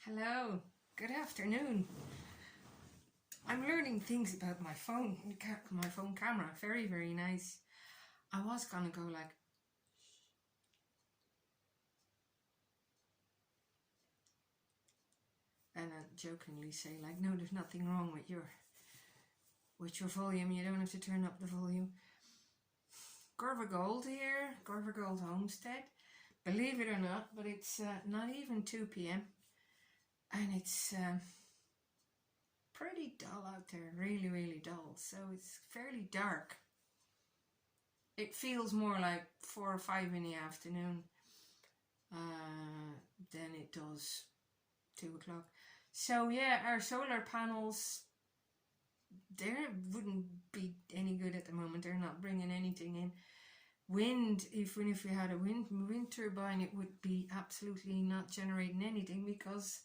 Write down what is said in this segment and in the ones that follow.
Hello, good afternoon. I'm learning things about my phone camera. Very, very nice. I was gonna go like, and jokingly say like, no, there's nothing wrong with your volume. You don't have to turn up the volume. Gorva Gold here, Gorva Gold Homestead. Believe it or not, but it's not even 2 p.m. and it's pretty dull out there, really, really dull. So it's fairly dark. It feels more like 4 or 5 in the afternoon than it does 2 o'clock. So yeah, our solar panels, they wouldn't be any good at the moment. They're not bringing anything in. Wind, even if we had a wind turbine, it would be absolutely not generating anything because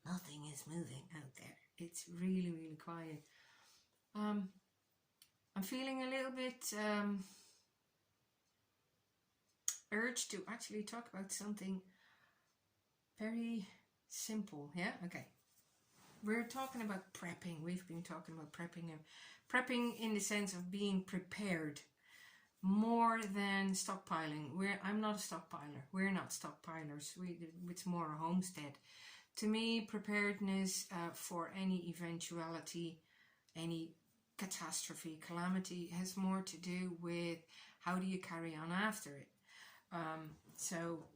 nothing is moving out there. It's really, really quiet. I'm feeling a little bit urged to actually talk about something very simple. Yeah, okay. We're talking about prepping. We've been talking about prepping in the sense of being prepared more than stockpiling. I'm not a stockpiler. We're not stockpilers. It's more a homestead. To me, preparedness for any eventuality, any catastrophe, calamity has more to do with how do you carry on after it. So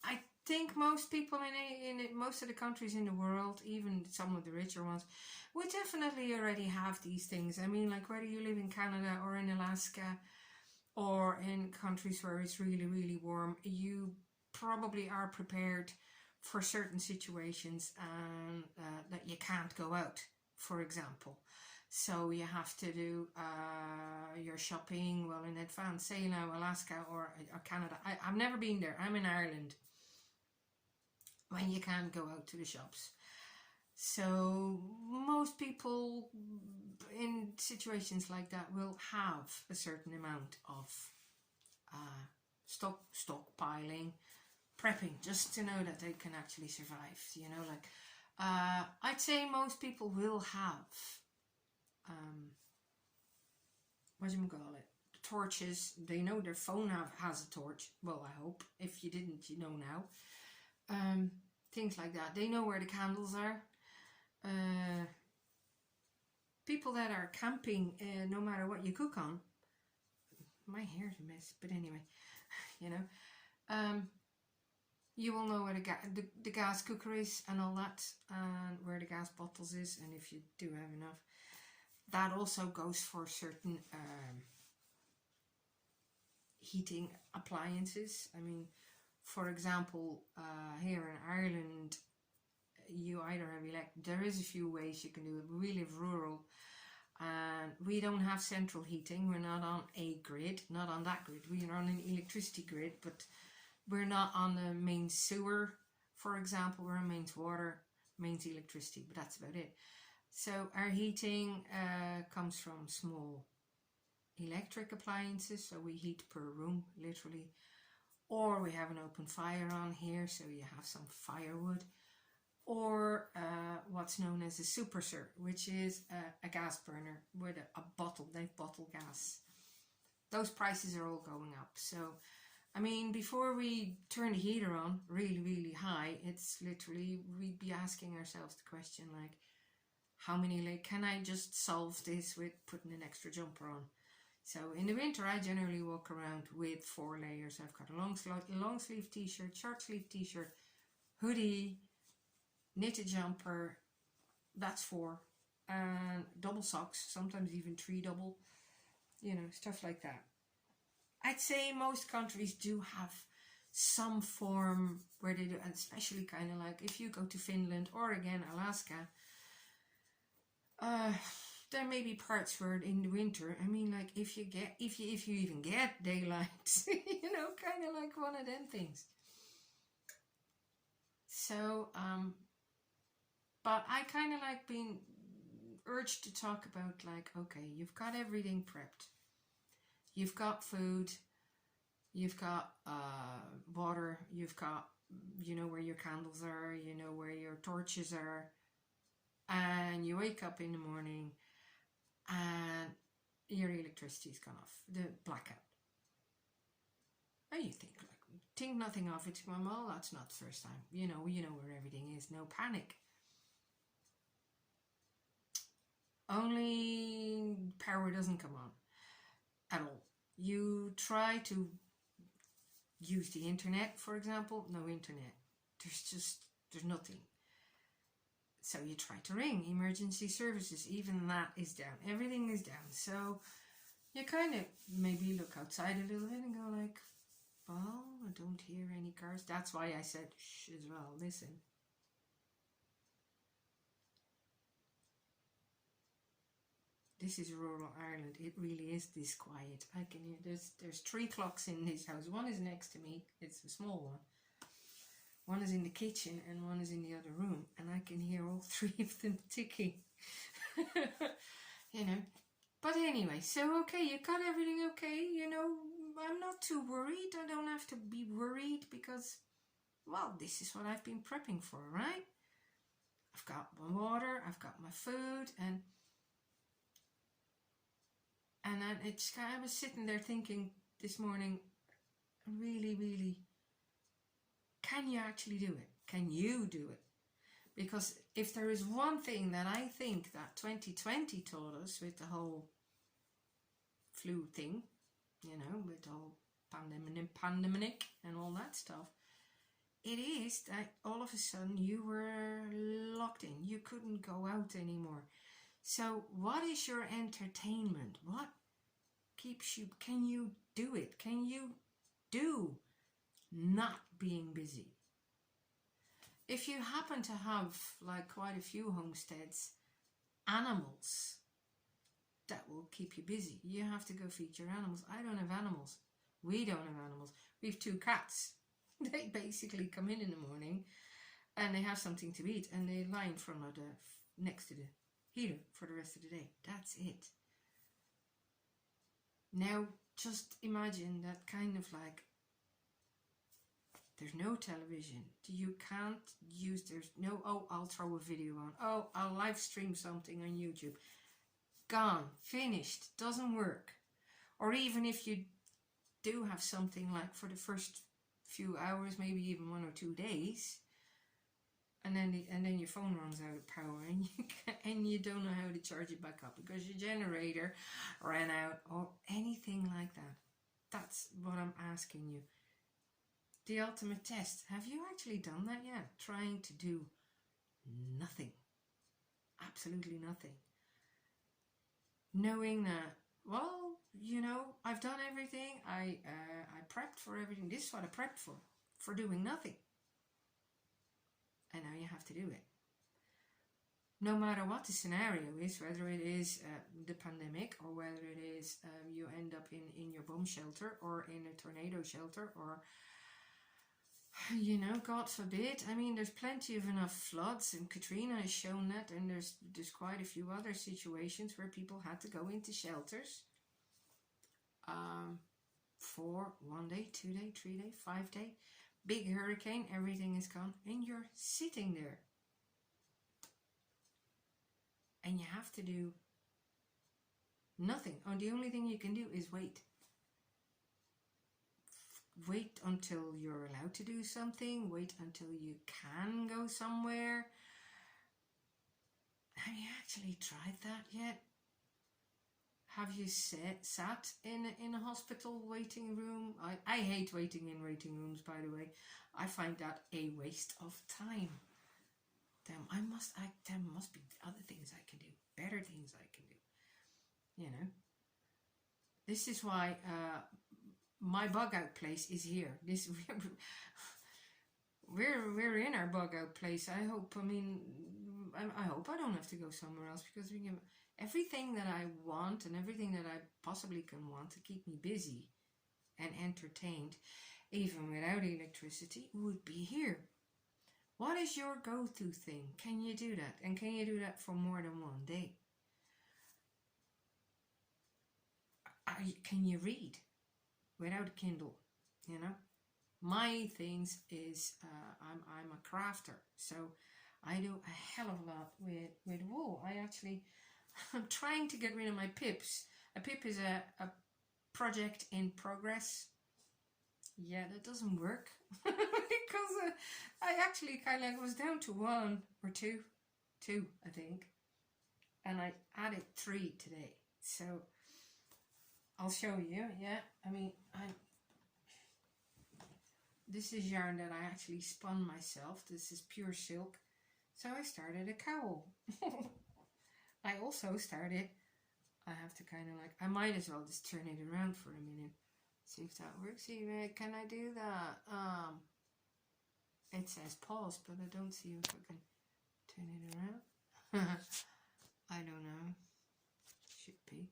I think most people in most of the countries in the world, even some of the richer ones, would definitely already have these things. I mean, like whether you live in Canada or in Alaska or in countries where it's really, really warm, you probably are prepared for certain situations and that you can't go out, for example. So you have to do your shopping well in advance. Say now Alaska or Canada. I've never been there. I'm in Ireland. When you can't go out to the shops. So most people in situations like that will have a certain amount of stockpiling, prepping, just to know that they can actually survive. You know, like I'd say most people will have torches. They know their phone has a torch. Well, I hope. If you didn't, you know now. Things like that. They know where the candles are. People that are camping, no matter what you cook on, my hair's a mess, but anyway, you know, you will know where the gas cooker is and all that, and where the gas bottles is, and if you do have enough. That also goes for certain heating appliances. I mean, for example, here in Ireland, you either have there is a few ways you can do it, but we live rural and we don't have central heating. We're not on a grid, not on that grid. We are on an electricity grid, but we're not on the main sewer, for example. We're on mains water, mains electricity, but that's about it. So our heating comes from small electric appliances, so we heat per room, literally. Or we have an open fire on here, so you have some firewood. Or what's known as a superser, which is a gas burner with a bottle. They've bottled gas. Those prices are all going up. So, I mean, before we turn the heater on really, really high, it's literally, we'd be asking ourselves the question like, how many, can I just solve this with putting an extra jumper on? So in the winter, I generally walk around with 4 layers. I've got a long sleeve t-shirt, short sleeve t-shirt, hoodie, knitted jumper, that's 4, and double socks, sometimes even 3 double, you know, stuff like that. I'd say most countries do have some form where they do, and especially kind of like if you go to Finland or again Alaska, there may be parts where in the winter, I mean, like if you even get daylight, you know, kind of like one of them things. So, but I kind of like being urged to talk about like, okay, you've got everything prepped. You've got food, you've got water, you've got, you know where your candles are, you know where your torches are, and you wake up in the morning and your electricity's gone off, the blackout. And you think nothing of it. Well, that's not the first time. You know where everything is. No panic. Only power doesn't come on at all. You try to use the internet, for example. No internet. There's nothing. So you try to ring emergency services. Even that is down. Everything is down. So you kind of maybe look outside a little bit and go like, well, I don't hear any cars. That's why I said shh as well. Listen. This is rural Ireland. It really is this quiet. I can hear there's 3 clocks in this house. One is next to me. It's a small one. One is in the kitchen and one is in the other room. And I can hear all 3 of them ticking. You know. But anyway, so okay, you got everything okay. You know, I'm not too worried. I don't have to be worried because, well, this is what I've been prepping for, right? I've got my water, I've got my food, and then I was sitting there thinking this morning, really, can you actually do it? Can you do it? Because if there is one thing that I think that 2020 taught us with the whole flu thing, you know, with the whole pandemic and all that stuff, it is that all of a sudden you were locked in. You couldn't go out anymore. So what is your entertainment? What keeps you, can you do it? Can you do not being busy? If you happen to have, like, quite a few homesteads, animals that will keep you busy, you have to go feed your animals. I don't have animals. We don't have animals. We have 2 cats. They basically come in the morning and they have something to eat and they lie in front of next to the heater for the rest of the day. That's it. Now, just imagine that kind of like, there's no television. You can't use, there's no, oh, I'll throw a video on. Oh, I'll live stream something on YouTube. Gone. Finished. Doesn't work. Or even if you do have something like for the first few hours, maybe even 1 or 2 days, and then your phone runs out of power and you don't know how to charge it back up because your generator ran out or anything like that. That's what I'm asking you. The ultimate test. Have you actually done that yet? Trying to do nothing. Absolutely nothing. Knowing that, well, you know, I've done everything. I prepped for everything. This is what I prepped for doing nothing. And now you have to do it. No matter what the scenario is, whether it is the pandemic or whether it is you end up in your bomb shelter or in a tornado shelter or, you know, God forbid. I mean, there's plenty of enough floods, and Katrina has shown that, and there's quite a few other situations where people had to go into shelters for 1 day, 2 day, 3 day, 5 day. Big hurricane, everything is gone, and you're sitting there. And you have to do nothing. Oh, the only thing you can do is wait. Wait until you're allowed to do something. Wait until you can go somewhere. Have you actually tried that yet? Have you sat in a hospital waiting room? I hate waiting in waiting rooms, by the way. I find that a waste of time. There must be other things I can do, better things I can do. You know. This is why my bug out place is here. We're in our bug out place. I hope. I hope I don't have to go somewhere else because we can. Everything that I want and everything that I possibly can want to keep me busy and entertained, even without electricity, would be here. What is your go-to thing? Can you do that? And can you do that for more than 1 day? Can you read without a Kindle? You know? My things is I'm a crafter, so I do a hell of a lot with wool. I'm trying to get rid of my pips. A pip is a project in progress. Yeah, that doesn't work because I actually kind of was down to 1 or 2, I think, and I added 3 today. So I'll show you. Yeah, I mean, this is yarn that I actually spun myself. This is pure silk. So I started a cowl. I also started, I have to kind of like, I might as well just turn it around for a minute. See if that works. See, can I do that? It says pause, but I don't see if I can turn it around. I don't know. Should be.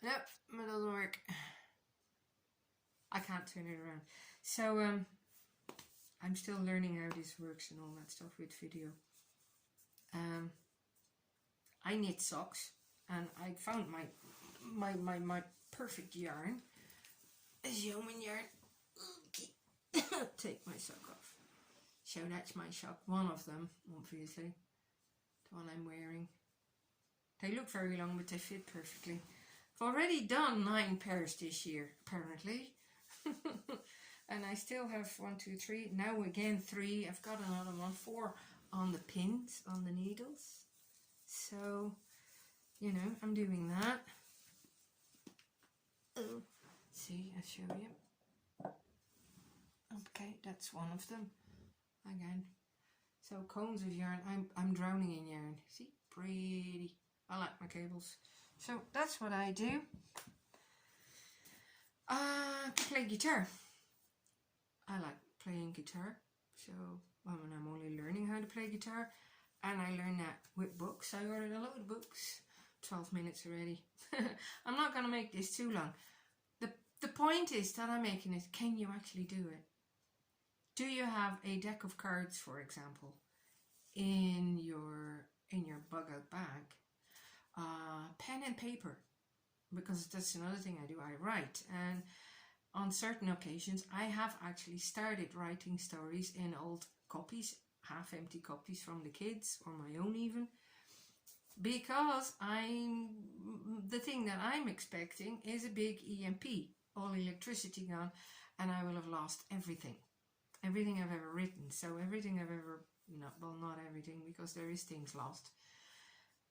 Nope, it doesn't work. I can't turn it around. So I'm still learning how this works and all that stuff with video. I knit socks, and I found my perfect yarn. Is yeoman yarn. Take my sock off. So that's my sock. One of them, obviously. The one I'm wearing. They look very long, but they fit perfectly. I've already done 9 pairs this year, apparently. And I still have 1, 2, 3. Now again 3. I've got another one, 4 on the pins, on the needles. So, you know, I'm doing that. Oh, see, I'll show you. Okay, that's one of them. Again. So cones of yarn. I'm drowning in yarn. See, pretty. I like my cables. So that's what I do. Play guitar. I like playing guitar. So when I'm only learning how to play guitar, and I learned that with books. I ordered a lot of books. 12 minutes already. I'm not gonna make this too long. The point is that I'm making is, can you actually do it? Do you have a deck of cards, for example, in your bug out bag? Pen and paper, because that's another thing I do. I write, and on certain occasions I have actually started writing stories in old copies, half empty copies from the kids or my own even, because the thing that I'm expecting is a big EMP, all electricity gone, and I will have lost everything I've ever written. So everything I've ever, not everything, because there is things lost.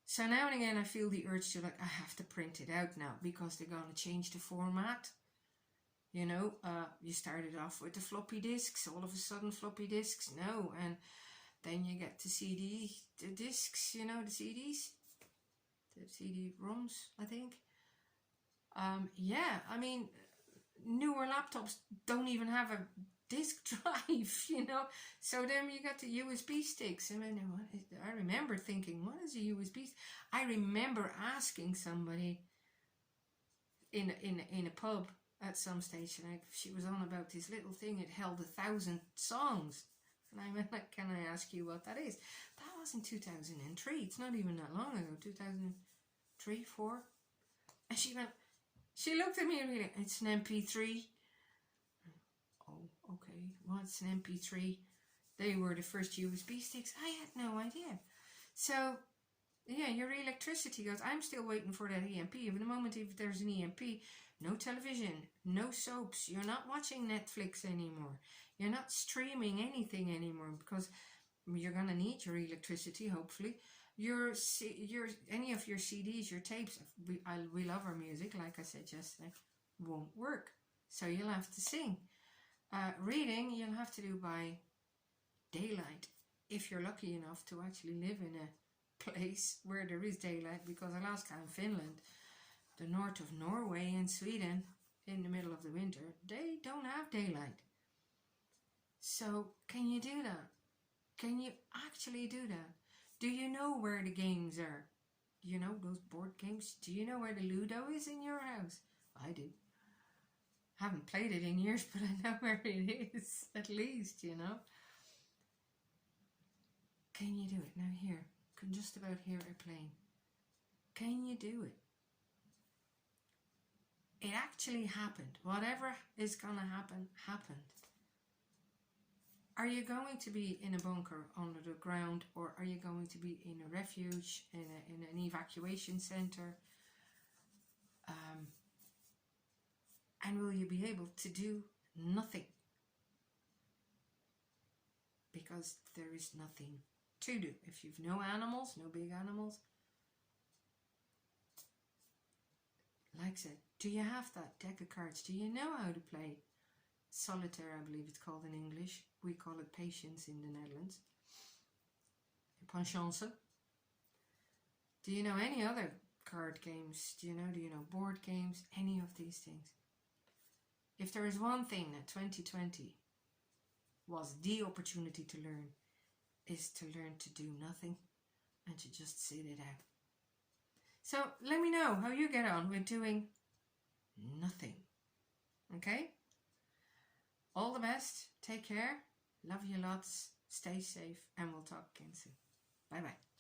So now and again I feel the urge to I have to print it out now, because they're going to change the format. You started off with the floppy disks, all of a sudden floppy disks, no, and then you get the discs, the CDs, the CD-ROMs, I think. Yeah, I mean, newer laptops don't even have a disk drive, so then you got the USB sticks. I mean, I remember thinking, what is a USB? I remember asking somebody in a pub at some stage, and she was on about this little thing. It held 1,000 songs, and I went, can I ask you what that is? That was in 2003. It's not even that long ago. 2003, 4. And she looked at me and really, it's an MP3. Oh, okay. What's an MP3? They were the first USB sticks. I had no idea. So, yeah, your electricity goes. I'm still waiting for that EMP. At the moment, if there's an EMP, no television, no soaps. You're not watching Netflix anymore. You're not streaming anything anymore, because you're going to need your electricity, hopefully. Any of your CDs, your tapes, we love our music, like I said yesterday, won't work. So you'll have to sing. Reading, you'll have to do by daylight, if you're lucky enough to actually live in a place where there is daylight, because Alaska and Finland, the north of Norway and Sweden, in the middle of the winter, they don't have daylight. So can you do that? Can you actually do that? Do you know where the games are? Do you know those board games? Do you know where the Ludo is in your house? I do. Haven't played it in years, but I know where it is, at least, Can you do it? Now here, I can just about hear it playing. Can you do it? it actually happened. Whatever is going to happen, happened. Are you going to be in a bunker under the ground, or are you going to be in a refuge, in an evacuation center? And will you be able to do nothing? Because there is nothing to do. If you've no animals, no big animals, like I said, do you have that deck of cards? Do you know how to play solitaire? I believe it's called in English. We call it patience in the Netherlands. Patience. Do you know any other card games? Do you know board games? Any of these things? If there is one thing that 2020 was the opportunity to learn, is to learn to do nothing and to just sit it out. So let me know how you get on with doing nothing. Okay? All the best. Take care. Love you lots. Stay safe. And we'll talk again soon. Bye bye.